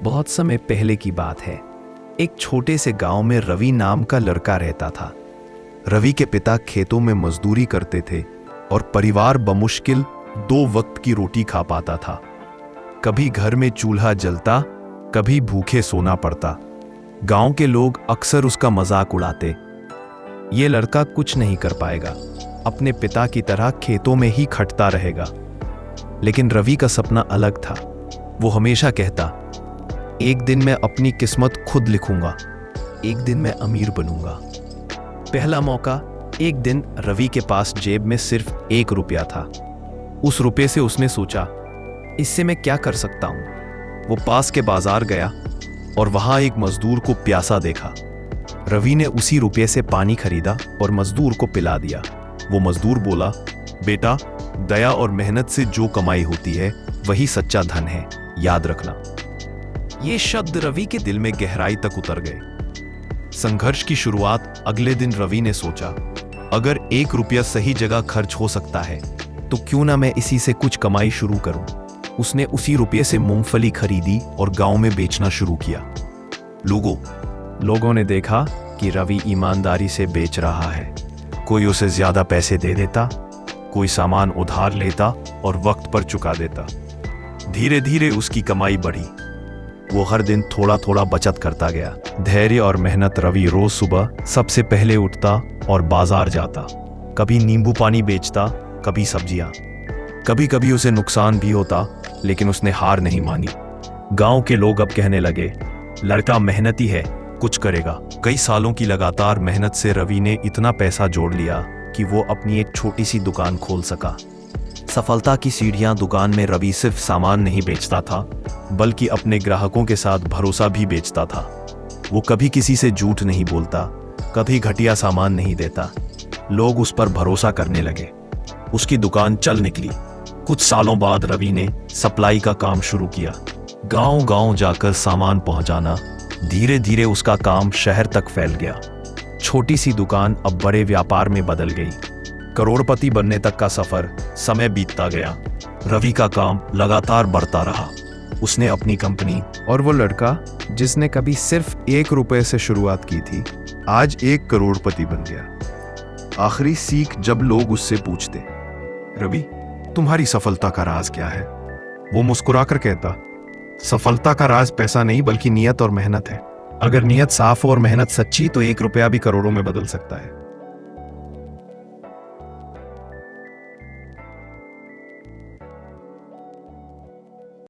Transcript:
बहुत समय पहले की बात है। एक छोटे से गांव में रवि नाम का लड़का रहता था। रवि के पिता खेतों में मजदूरी करते थे और परिवार बमुश्किल 2 वक्त की रोटी खा पाता था। कभी घर में चूल्हा जलता, कभी भूखे सोना पड़ता। गांव के लोग अक्सर उसका मजाक उड़ाते, ये लड़का कुछ नहीं कर पाएगा, अपने पिता की तरह खेतों में ही खटता रहेगा। लेकिन रवि का सपना अलग था। वो हमेशा कहता, एक दिन मैं अपनी किस्मत खुद लिखूंगा, एक दिन मैं अमीर बनूंगा। पहला मौका, एक दिन रवि के पास जेब में सिर्फ 1 रुपया था। उस रुपये से उसने सोचा, इससे मैं क्या कर सकता हूं। वो पास के बाजार गया और वहां एक मजदूर को प्यासा देखा। रवि ने उसी रुपये से पानी खरीदा और मजदूर को पिला दिया। वो मजदूर बोला, बेटा, दया और मेहनत से जो कमाई होती है वही सच्चा धन है, याद रखना। ये शब्द रवि के दिल में गहराई तक उतर गए। संघर्ष की शुरुआत अगले दिन रवि ने सोचा, अगर 1 रुपया सही जगह खर्च हो सकता है तो क्यों ना मैं इसी से कुछ कमाई शुरू करूं। उसने उसी रुपये से मूंगफली खरीदी और गांव में बेचना शुरू किया। लोगों ने देखा कि रवि ईमानदारी से बेच रहा है। कोई उसे ज्यादा पैसे दे देता, कोई सामान उधार लेता और वक्त पर चुका देता। धीरे धीरे उसकी कमाई बढ़ी। वो हर दिन थोड़ा थोड़ा बचत करता गया। धैर्य और मेहनत रवि रोज सुबह सबसे पहले उठता और बाजार जाता। कभी नींबू पानी बेचता, कभी सब्जियां। कभी कभी उसे नुकसान भी होता, लेकिन उसने हार नहीं मानी। गांव के लोग अब कहने लगे, लड़का मेहनती है, कुछ करेगा। कई सालों की लगातार मेहनत से रवि ने इतना पैसा जोड़ लिया कि वो अपनी एक छोटी सी दुकान खोल सका। सफलता की सीढ़ियां। दुकान में रवि सिर्फ सामान नहीं बेचता था, बल्कि अपने ग्राहकों के साथ भरोसा भी बेचता था। वो कभी किसी से झूठ नहीं बोलता, कभी घटिया सामान नहीं देता। लोग उस पर भरोसा करने लगे। उसकी दुकान चल निकली। कुछ सालों बाद रवि ने सप्लाई का काम शुरू किया, गांव-गांव जाकर सामान पहुंचाना। धीरे धीरे उसका काम शहर तक फैल गया। छोटी सी दुकान अब बड़े व्यापार में बदल गई। करोड़पति बनने तक का सफर। समय बीतता गया, रवि का काम लगातार बढ़ता रहा। उसने अपनी कंपनी, और वो लड़का जिसने कभी सिर्फ 1 रुपए से शुरुआत की थी, आज 1 करोड़पति बन गया। आखिरी सीख, जब लोग उससे पूछते, रवि, तुम्हारी सफलता का राज क्या है, वो मुस्कुराकर कहता, सफलता का राज पैसा नहीं बल्कि नियत और मेहनत है। अगर नियत साफ हो और मेहनत सच्ची तो 1 रुपया भी करोड़ों में बदल सकता है।